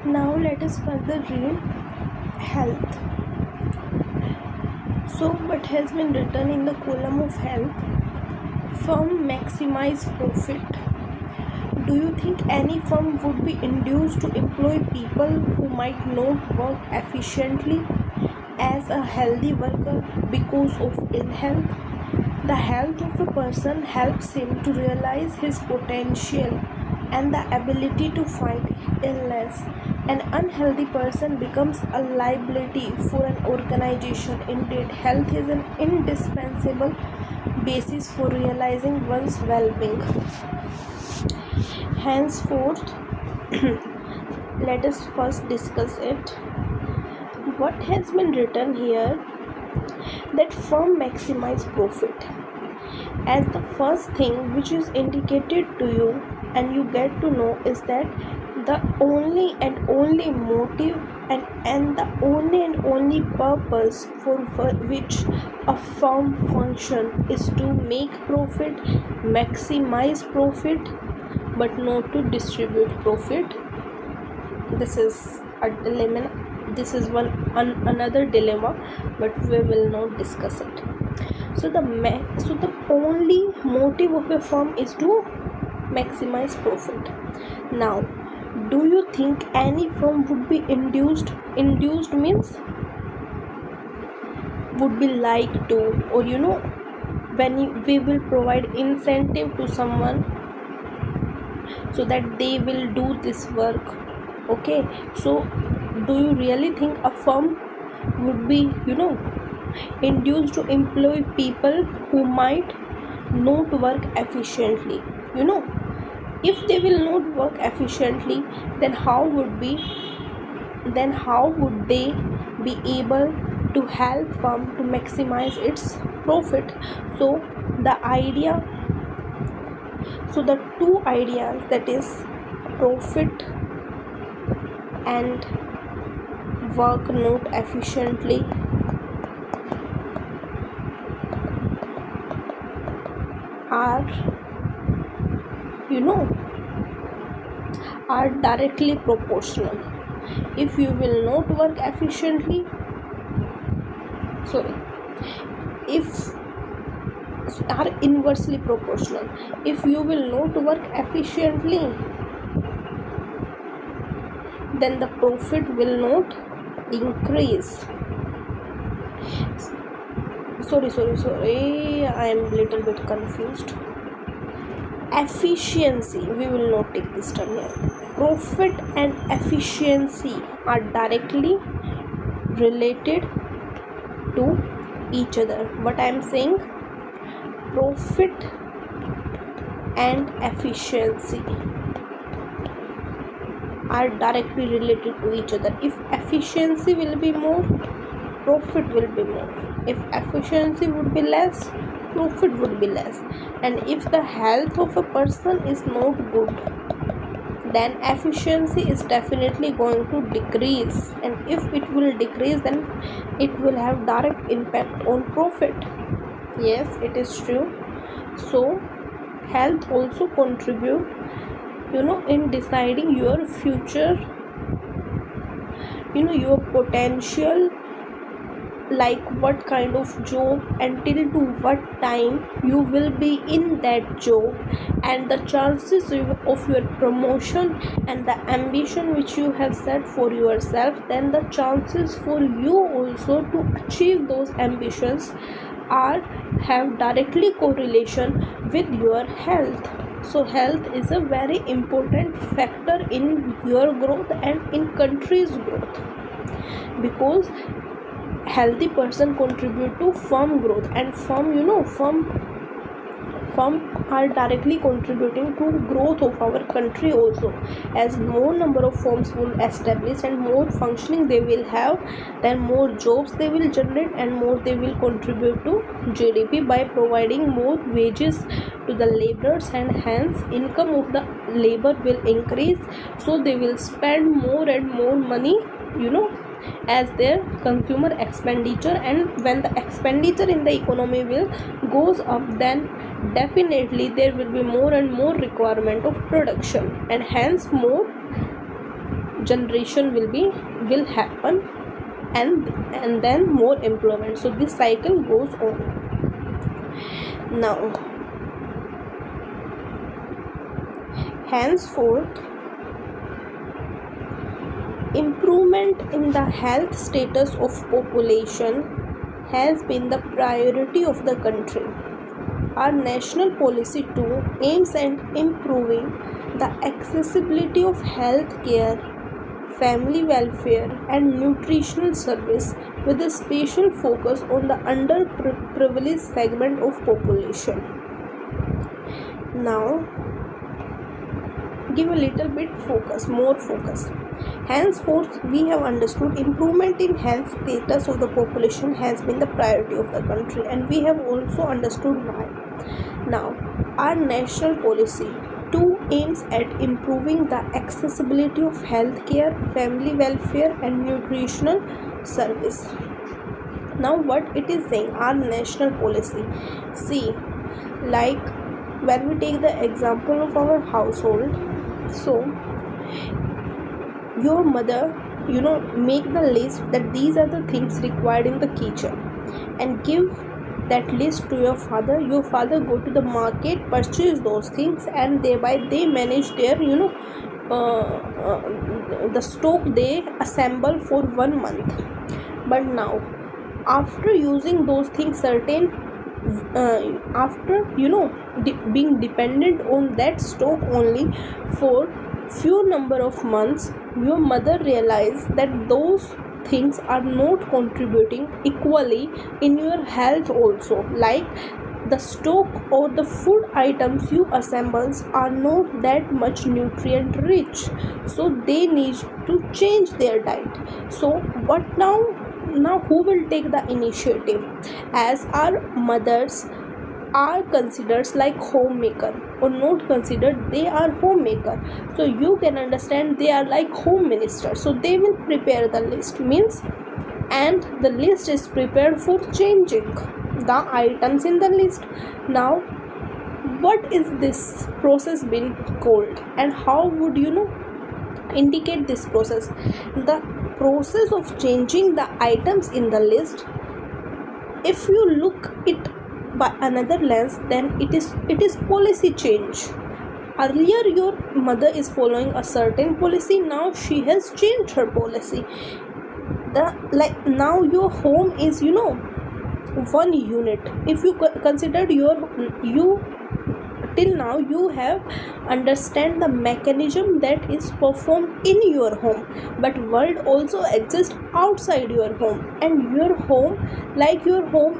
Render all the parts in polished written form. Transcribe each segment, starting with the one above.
Now let us further read health. So what has been written in the column of health: firm maximize profit. Do you think any firm would be induced to employ people who might not work efficiently as a healthy worker because of ill health? The health of a person helps him to realize his potential and the ability to fight illness. An unhealthy person becomes a liability for an organization. Indeed, health is an indispensable basis for realizing one's well-being. Henceforth, let us first discuss it. What has been written here, that firm maximize profit as the first thing which is indicated to you and you get to know is that the only and only motive and the only and only purpose for which a firm function is to make profit, maximize profit, but not to distribute profit. This is a dilemma. This is another dilemma, but we will not discuss it. So the only motive of a firm is to maximize profit. Now, do you think any firm would be induced? Induced means would be like to, or when we will provide incentive to someone so that they will do this work. Okay, so do you really think a firm would be induced to employ people who might not work efficiently? If they will not work efficiently, then how would they be able to help firm to maximize its profit? So the two ideas, that is profit and work not efficiently, are directly proportional. If you will not work efficiently, if are inversely proportional. If you will not work efficiently, then the profit will not increase. Sorry, I am little bit confused. Efficiency, we will not take this term here. Profit and efficiency are directly related to each other. What I am saying, profit and efficiency are directly related to each other. If efficiency will be more, profit will be more. If efficiency would be less, profit would be less. And if the health of a person is not good, then efficiency is definitely going to decrease, and if it will decrease, then it will have direct impact on profit. Yes, it is true. So health also contribute in deciding your future, your potential, like what kind of job until to what time you will be in that job, and the chances of your promotion and the ambition which you have set for yourself, then the chances for you also to achieve those ambitions have directly correlation with your health. So health is a very important factor in your growth and in country's growth, because healthy person contribute to firm growth, and firm are directly contributing to growth of our country also. As more number of firms will establish and more functioning they will have, then more jobs they will generate and more they will contribute to GDP by providing more wages to the laborers, and hence income of the labor will increase, so they will spend more and more money as their consumer expenditure. And when the expenditure in the economy will goes up, then definitely there will be more and more requirement of production, and hence more generation will happen, and then more employment. So this cycle goes on. Now, henceforth, improvement in the health status of population has been the priority of the country. Our national policy too aims at improving the accessibility of health care, family welfare and nutritional service, with a special focus on the underprivileged segment of population. Now, give a little bit more focus. Henceforth, we have understood improvement in health status of the population has been the priority of the country, and we have also understood why. Now, our national policy too aims at improving the accessibility of healthcare, family welfare and nutritional service. Now, what it is saying, our national policy, see, like when we take the example of our household, so your mother make the list that these are the things required in the kitchen and give that list to your father. Your father go to the market, purchase those things, and thereby they manage their the stock they assemble for 1 month. But now, after using those things certain after being dependent on that stock only for few number of months, your mother realized that those things are not contributing equally in your health also, like the stock or the food items you assembles are not that much nutrient rich, so they need to change their diet. So what now who will take the initiative? As our mothers are considered like homemaker or not considered, they are homemaker, so you can understand they are like home minister. So they will prepare the list, means, and the list is prepared for changing the items in the list. Now, what is this process been called, and how would indicate this process? The process of changing the items in the list, if you look it by another lens, then it is policy change. Earlier your mother is following a certain policy, now she has changed her policy. Now your home is one unit. If you considered you till now, you have understand the mechanism that is performed in your home, but world also exists outside your home, and your home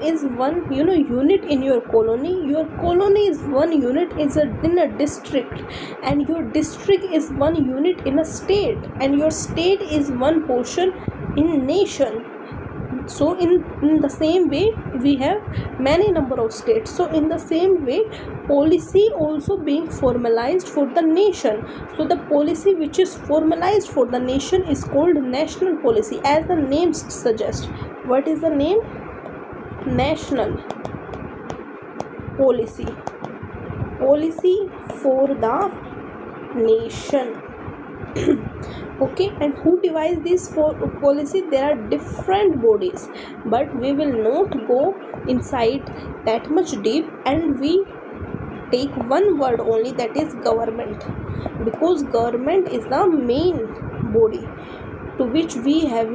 is one unit in your colony. Your colony is one unit in a district, and your district is one unit in a state, and your state is one portion in nation. So in the same way, we have many number of states. So in the same way, policy also being formalized for the nation. So the policy which is formalized for the nation is called national policy, as the name suggests. What is the name? National policy. Policy for the nation. Okay, and who devised this for policy? There are different bodies, but we will not go inside that much deep, and we take one word only, that is government, because government is the main body to which we have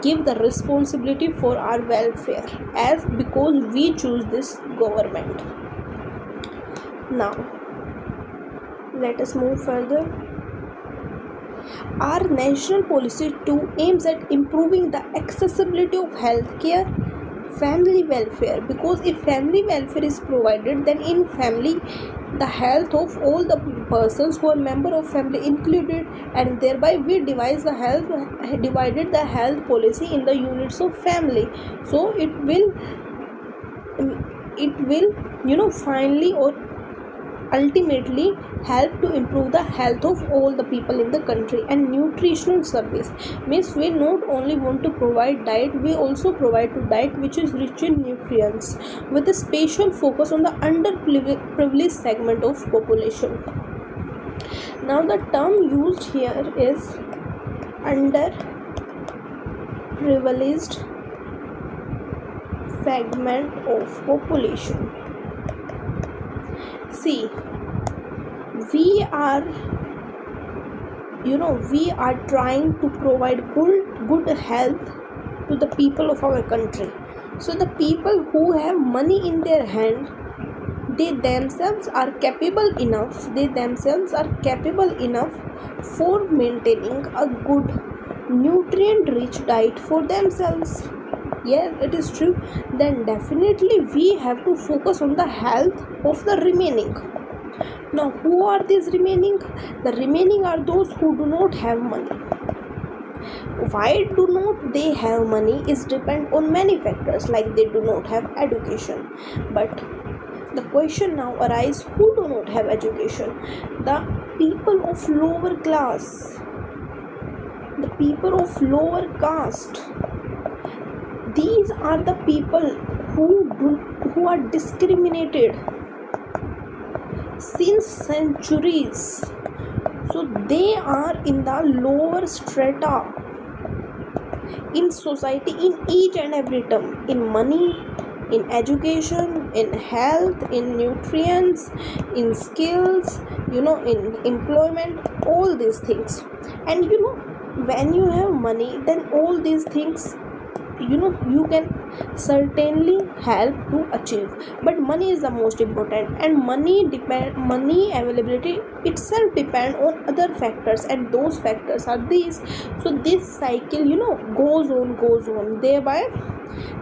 give the responsibility for our welfare, as because we choose this government. Now let us move further. Our national policy too aims at improving the accessibility of healthcare, family welfare, because if family welfare is provided, then in family the health of all the persons who are member of family included, and thereby we divided the health policy in the units of family. So it will finally or ultimately help to improve the health of all the people in the country. And nutritional service means we not only want to provide diet, we also provide to diet which is rich in nutrients, with a special focus on the underprivileged segment of population. Now the term used here is underprivileged segment of population. See, we are we are trying to provide good health to the people of our country. So the people who have money in their hand, they themselves are capable enough for maintaining a good nutrient rich diet for themselves. Yes, it is true. Then definitely we have to focus on the health of the remaining. Now who are these remaining? The remaining are those who do not have money. Why do not they have money is depend on many factors, like they do not have education. But the question now arises, who do not have education? The people of lower class, the people of lower caste. These are the people who are discriminated since centuries. So they are in the lower strata in society, in each and every term, in money, in education, in health, in nutrients, in skills, in employment, all these things. And when you have money, then all these things you can certainly help to achieve. But money is the most important, and money availability itself depend on other factors, and those factors are these. So this cycle goes on thereby.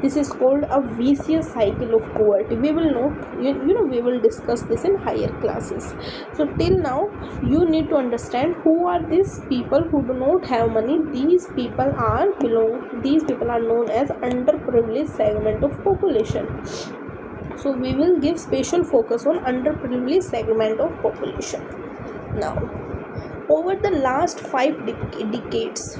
This is called a vicious cycle of poverty. We will not we will discuss this in higher classes. So till now you need to understand who are these people who do not have money. These people are known as underprivileged segment of population. So we will give special focus on underprivileged segment of population. Now, over the last 5 decades,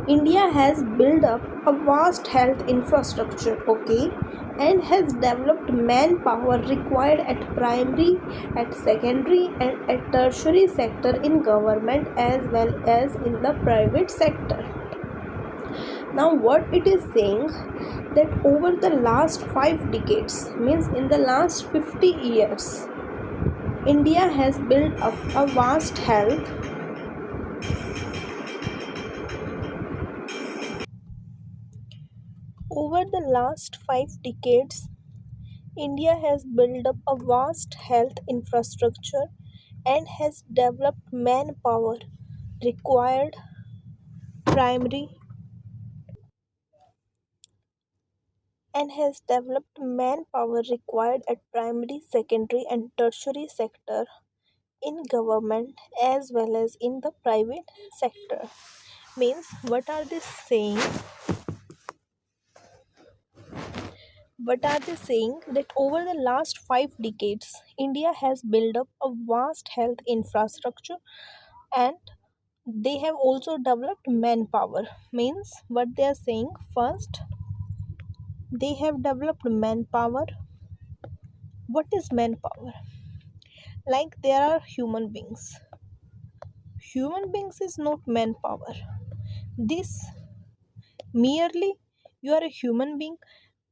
India has built up a vast health infrastructure, okay, and has developed manpower required at primary, at secondary, and at tertiary sector in government as well as in the private sector. Now, what it is saying, that over the last 5 decades, means in the last 50 years, India has built up a vast health. Over the last 5 decades, India has built up a vast health infrastructure and has developed manpower required primary at primary, secondary, and tertiary sector in government as well as in the private sector. Means what are they saying, that over the last 5 decades, India has built up a vast health infrastructure and they have also developed manpower. Means what they are saying, first, they have developed manpower. What is manpower? Like, there are human beings is not manpower. This merely, you are a human being,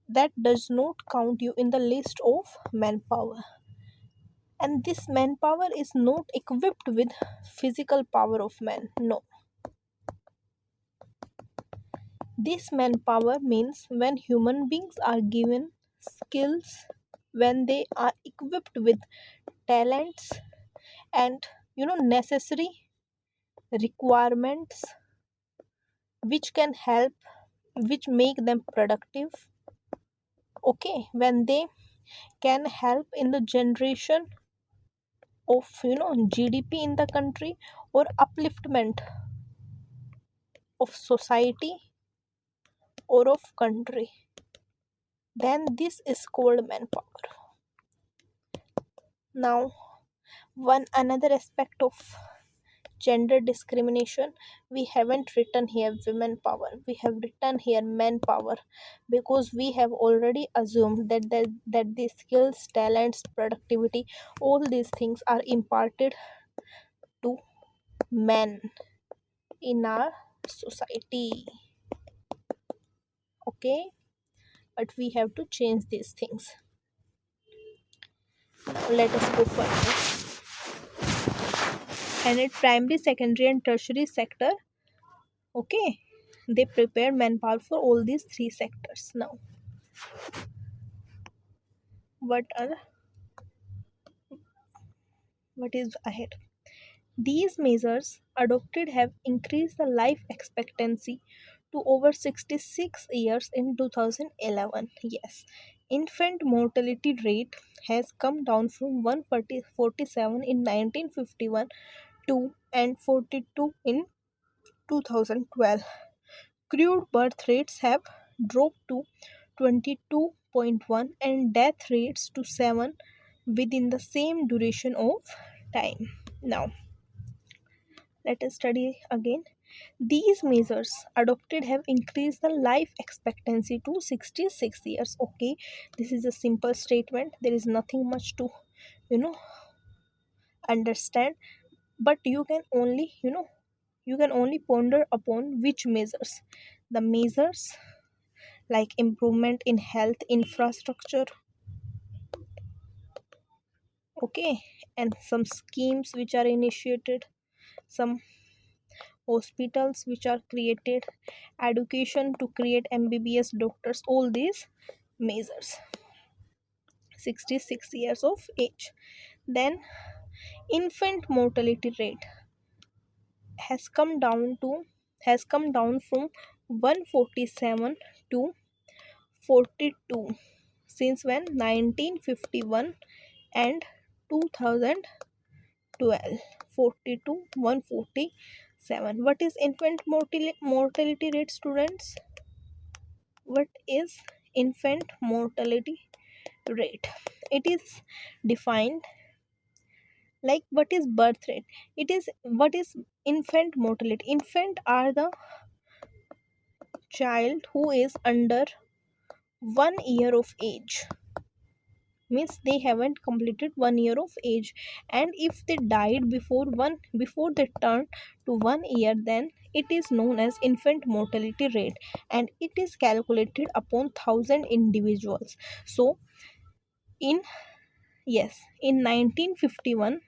that does not count you in the list of manpower. And this manpower is not equipped with physical power of man. No, this manpower means when human beings are given skills, when they are equipped with talents and necessary requirements which can help, which make them productive, okay, when they can help in the generation of GDP in the country, or upliftment of society or of country, then this is called manpower. Now, one another aspect of gender discrimination, we haven't written here women power, we have written here manpower, because we have already assumed that the skills, talents, productivity, all these things are imparted to men in our society. Okay, but we have to change these things. Now let us go further. And at primary, secondary, and tertiary sector, okay, they prepare manpower for all these three sectors. Now, what are what is ahead? These measures adopted have increased the life expectancy to over 66 years in 2011. Yes, infant mortality rate has come down from 147 in 1951 to and 42 in 2012. Crude birth rates have dropped to 22.1 and death rates to 7 within the same duration of time. Now, let us study again. These measures adopted have increased the life expectancy to 66 years. Okay, this is a simple statement. There is nothing much to, you know, understand, but you can only ponder upon which measures. The measures like improvement in health infrastructure, okay, and some schemes which are initiated, some hospitals which are created, education to create mbbs doctors, all these measures. 66 years of age. Then infant mortality rate has come down to has come down from 147 to 42 since when 1951 and 2012. 40 to 147. What is infant mortality rate, students? What is infant mortality rate? It is defined like what is birth rate. It is what is infant mortality. Infant are the child who is under 1 year of age, means they haven't completed 1 year of age, and if they died before they turned to 1 year, then it is known as infant mortality rate, and it is calculated upon 1,000 individuals. So in yes, in 1951,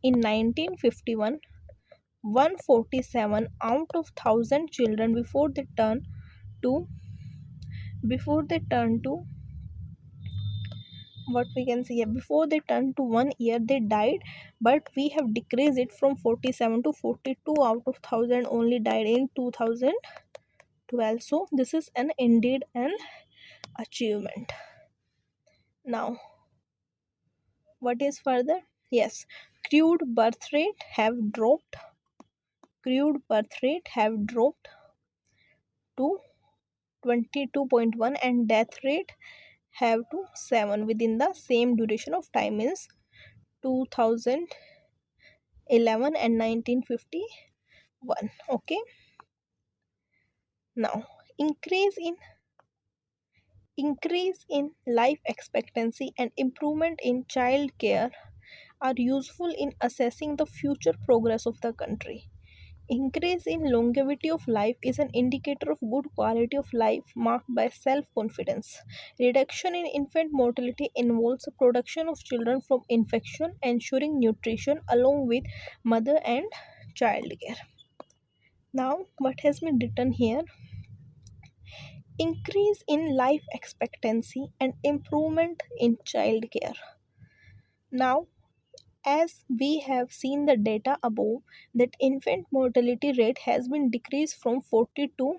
in 1951 147 out of 1,000 children to before they turn to what we can see here, before they turn to 1 year they died, but we have decreased it from 47 to 42 out of 1,000 only died in 2012. So this is an indeed an achievement. Now what is further? Yes, crude birth rate have dropped crude birth rate have dropped to 22.1 and death rate have to 7 within the same duration of time, is 2011 and 1951. Okay, now increase in life expectancy and improvement in child care are useful in assessing the future progress of the country. Increase in longevity of life is an indicator of good quality of life marked by self confidence. Reduction in infant mortality involves the production of children from infection, ensuring nutrition along with mother and child care. Now, what has been written here? Increase in life expectancy and improvement in child care. Now, as we have seen the data above, that infant mortality rate has been decreased from 42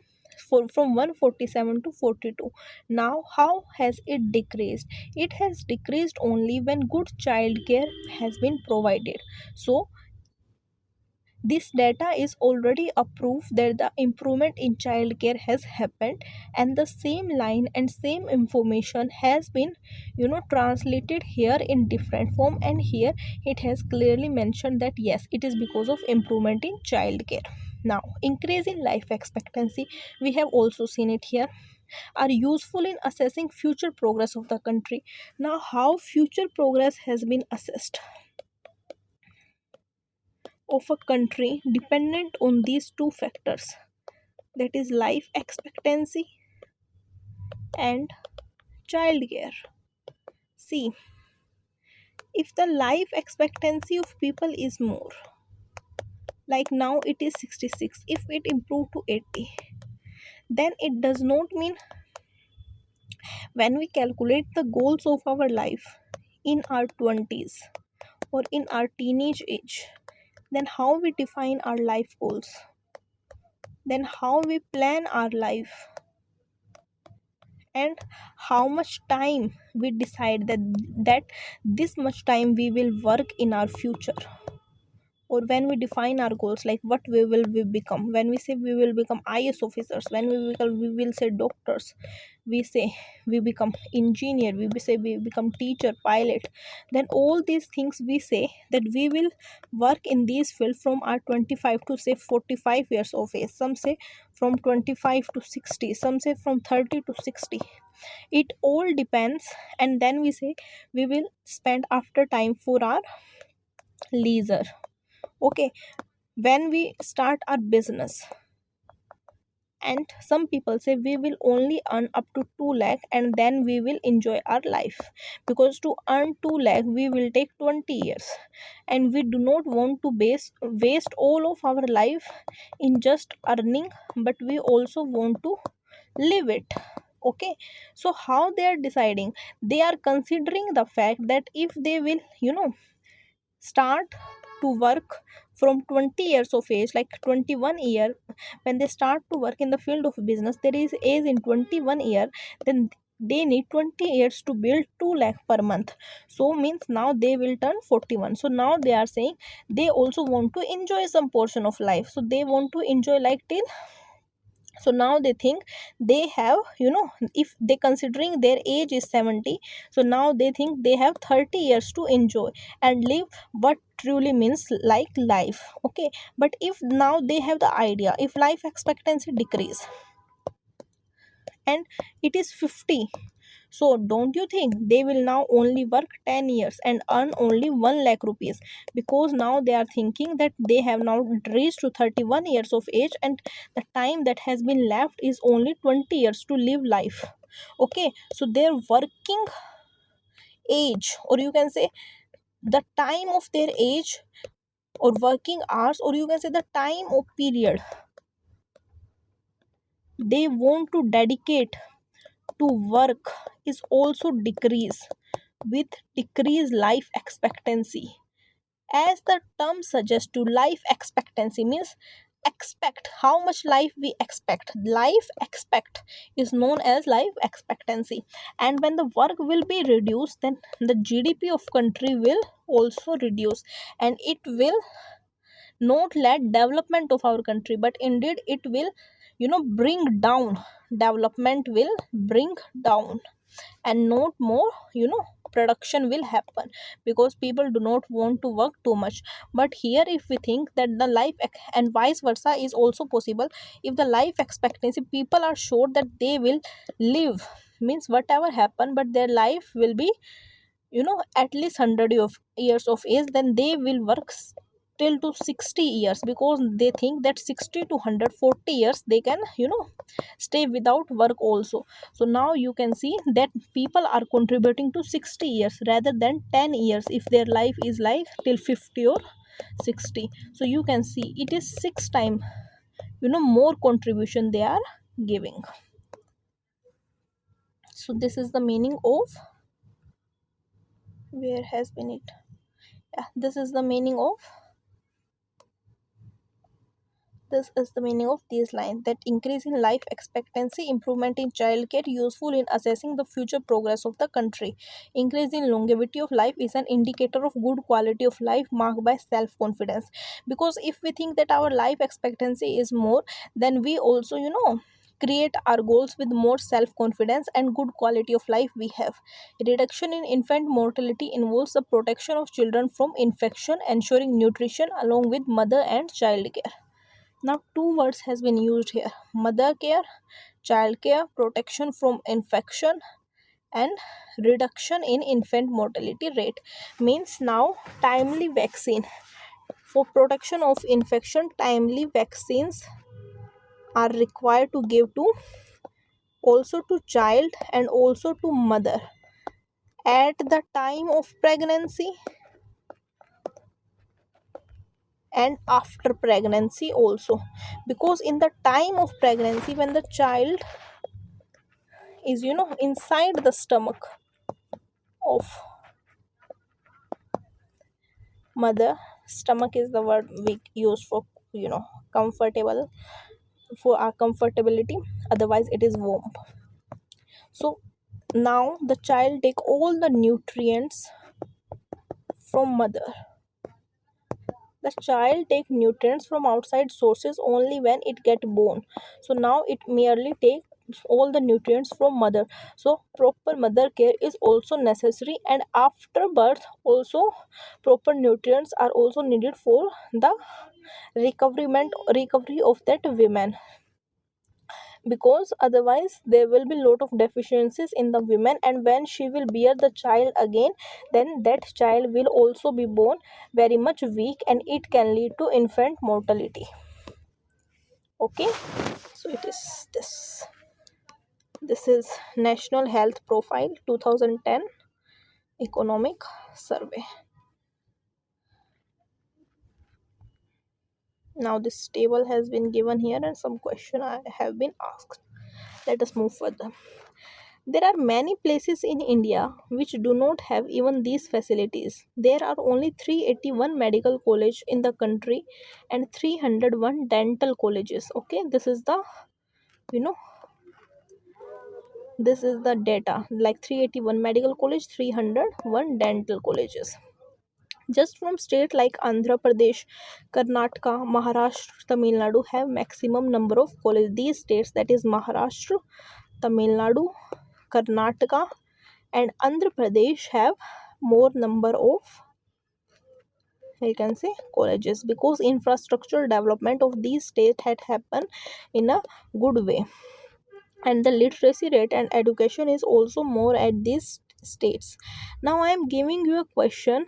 from 147 to 42. Now how has it decreased? It has decreased only when good child care has been provided. So this data is already a proof that the improvement in childcare has happened, and the same line and same information has been translated here in different form, and here it has clearly mentioned that yes, it is because of improvement in childcare. Now increase in life expectancy, we have also seen it here, are useful in assessing future progress of the country. Now how future progress has been assessed of a country dependent on these two factors. that is life expectancy and childcare. See, if the life expectancy of people is more, like now it is 66, if it improved to 80, then it does not mean, when we calculate the goals of our life in our 20s or in our teenage age, then how we define our life goals, then how we plan our life, and how much time we decide that this much time we will work in our future, or when we define our goals, like what we become, when we say we will become is officers, when we will say doctors, we say we become engineer, say we become teacher, pilot, then all these things we say that we will work in these field from our 25 to say 45 years of age, some say from 25 to 60, some say from 30 to 60. It all depends. And then we say we will spend after time for our leisure. Okay, when we start our business, and some people say we will only earn up to 2 lakh and then we will enjoy our life, because to earn 2 lakh we will take 20 years, and we do not want to waste all of our life in just earning, but we also want to live it. Okay, so how they are deciding, they are considering the fact that if they will start to work from 20 years of age, like 21 year, when they start to work in the field of business, there is age in 21 year, then they need 20 years to build 2 lakh per month. So means now they will turn 41. So now they are saying they also want to enjoy some portion of life, so they want to enjoy like till, so now they think they have, if they considering their age is 70, so now they think they have 30 years to enjoy and live what truly means like life. Okay, but if now they have the idea, if life expectancy decrease and it is 50, so don't you think they will now only work 10 years and earn only 1 lakh rupees, because now they are thinking that they have now reached to 31 years of age and the time that has been left is only 20 years to live life. Okay, so their working age, or you can say the time of their age, or working hours, or you can say the time of period they want to dedicate to work is also decrease with decreased life expectancy. As the term suggests, to life expectancy means expect how much life we expect. Life expect is known as life expectancy. And when the work will be reduced, then the GDP of country will also reduce, and it will not let development of our country, but indeed it will bring down, development will bring down, and not more production will happen, because people do not want to work too much. But here if we think that the and vice versa is also possible, if the life expectancy people are sure that they will live, means whatever happen, but their life will be at least 100 of years of age, then they will work till to 60 years, because they think that 60 to 140 years they can stay without work also. So now you can see that people are contributing to 60 years rather than 10 years if their life is like till 50 or 60. So you can see it is 6 time more contribution they are giving. So this is the meaning of, where has been it, yeah, this is the meaning of these lines, that increase in life expectancy, improvement in childcare useful in assessing the future progress of the country. Increase in longevity of life is an indicator of good quality of life marked by self-confidence. Because if we think that our life expectancy is more, then we also create our goals with more self-confidence and good quality of life we have. Reduction in infant mortality involves the protection of children from infection, ensuring nutrition along with mother and child care. Now two words has been used here: mother care, child care, protection from infection, and reduction in infant mortality rate. Means now timely vaccine. For protection of infection, timely vaccines are required to give to also to child and also to mother at the time of pregnancy and after pregnancy also, because in the time of pregnancy when the child is inside the stomach of mother, stomach is the word we use for comfortable, for our comfortability, otherwise it is womb. So now the child take all the nutrients from mother. The child take nutrients from outside sources only when it get born. So now it merely take all the nutrients from mother. So proper mother care is also necessary, and after birth also proper nutrients are also needed for the recovery of that woman, because otherwise there will be lot of deficiencies in the woman, and when she will bear the child again, then that child will also be born very much weak, and it can lead to infant mortality. Okay, so it is this is National Health Profile 2010 economic survey. Now this table has been given here and some question I have been asked. Let us move further. There are many places in India which do not have even these facilities. There are only 381 medical colleges in the country and 301 dental colleges. Okay, you know this is the data, like 381 medical college, 301 dental colleges. Just from state like Andhra Pradesh, Karnataka, Maharashtra, Tamil Nadu have maximum number of colleges. These states, that is Maharashtra, Tamil Nadu, Karnataka and Andhra Pradesh, have more number of, you can say, colleges, because infrastructure development of these states had happened in a good way, and the literacy rate and education is also more at these states. Now I am giving you a question.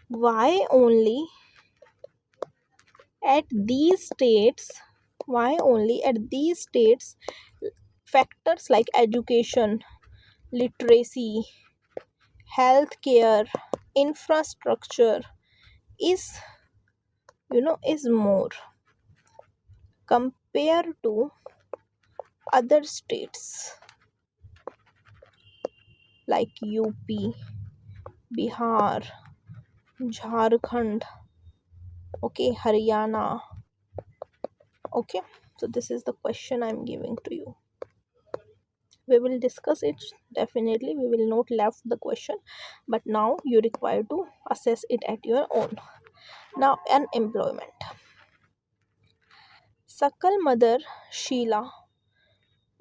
Why only at these states, factors like education, literacy, healthcare, infrastructure is is more compared to other states like UP, Bihar, Jharkhand, okay, Haryana. Okay, so this is the question I'm giving to you. We will discuss it, definitely we will not left the question, but now you require to assess it at your own. Now unemployment. Sakal mother Sheila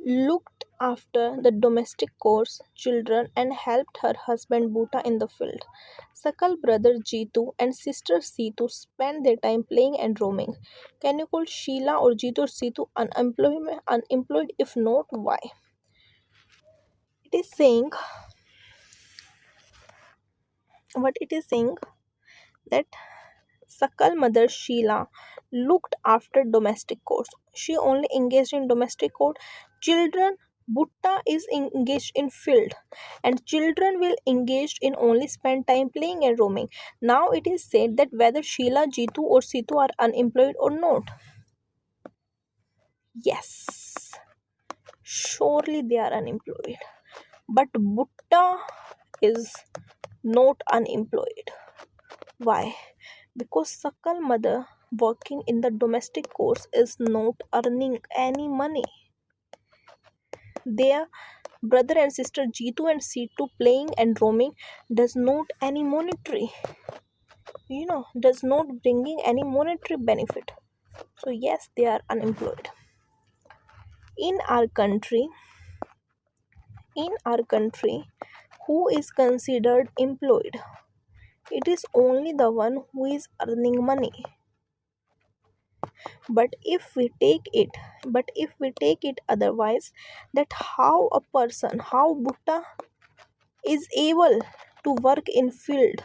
looked after the domestic chores, children, and helped her husband Bhuta in the field. Sakal brother Jitu and sister Situ spent their time playing and roaming. Can you call Sheila or Jitu or Situ unemployed? If not, why? It is saying what it is saying that Sakal mother Sheila looked after domestic chores. She only engaged in domestic chores. Children, Butta is engaged in field, and children will engaged in only spend time playing and roaming. Now it is said that whether Sheila, Jitu or Situ are unemployed or not. Yes, surely they are unemployed. But Butta is not unemployed. Why? Because Sakal mother working in the domestic course is not earning any money. Their brother and sister Jitu and Situ playing and roaming does not any monetary, does not bringing any monetary benefit. So yes, they are unemployed. In our country, who is considered employed? It is only the one who is earning money. But if we take it otherwise, that how a person, how Butta is able to work in field,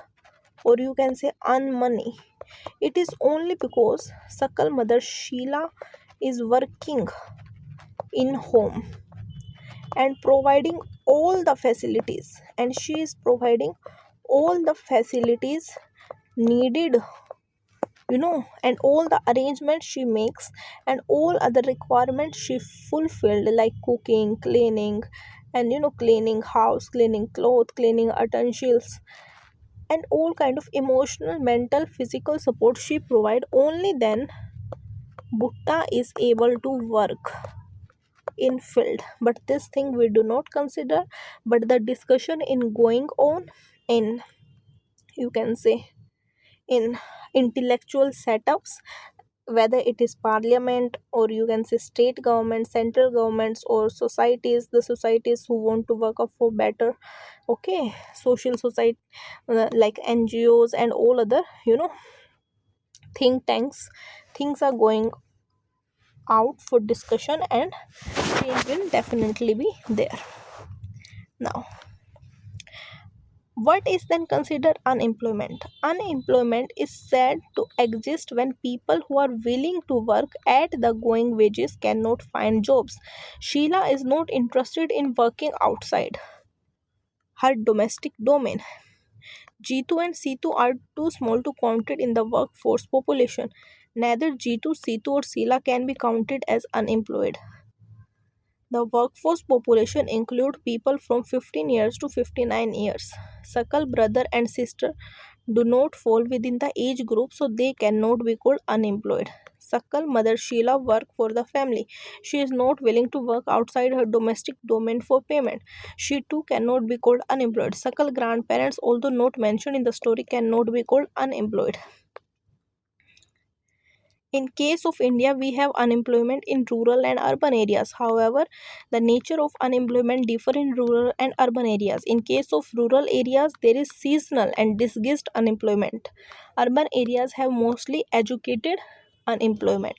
or you can say earn money. It is only because Sakal mother Sheila is working in home and providing all the facilities, and she is providing all the facilities needed, and all the arrangements she makes and all other requirements she fulfilled, like cooking, cleaning, and cleaning house, cleaning clothes, cleaning utensils, and all kind of emotional, mental, physical support she provide. Only then Butta is able to work in field, but this thing we do not consider. But the discussion in going on in, you can say, in intellectual setups, whether it is parliament or you can say state government, central governments, or societies, the societies who want to work up for better, okay, social society, like NGOs and all other think tanks, things are going out for discussion, and change will definitely be there. Now, what is then considered unemployment? Unemployment is said to exist when people who are willing to work at the going wages cannot find jobs. Sheila is not interested in working outside her domestic domain. Jitu and Situ are too small to count it in the workforce population. Neither Jitu, Situ, or Sheila can be counted as unemployed. The workforce population include people from 15 years to 59 years. Sakal brother and sister do not fall within the age group, so they cannot be called unemployed. Sakal mother Sheila work for the family. She is not willing to work outside her domestic domain for payment. She too cannot be called unemployed. Sakal grandparents, although not mentioned in the story, cannot be called unemployed. In case of India, we have unemployment in rural and urban areas. However, the nature of unemployment differ in rural and urban areas. In case of rural areas, there is seasonal and disguised unemployment. Urban areas have mostly educated unemployment.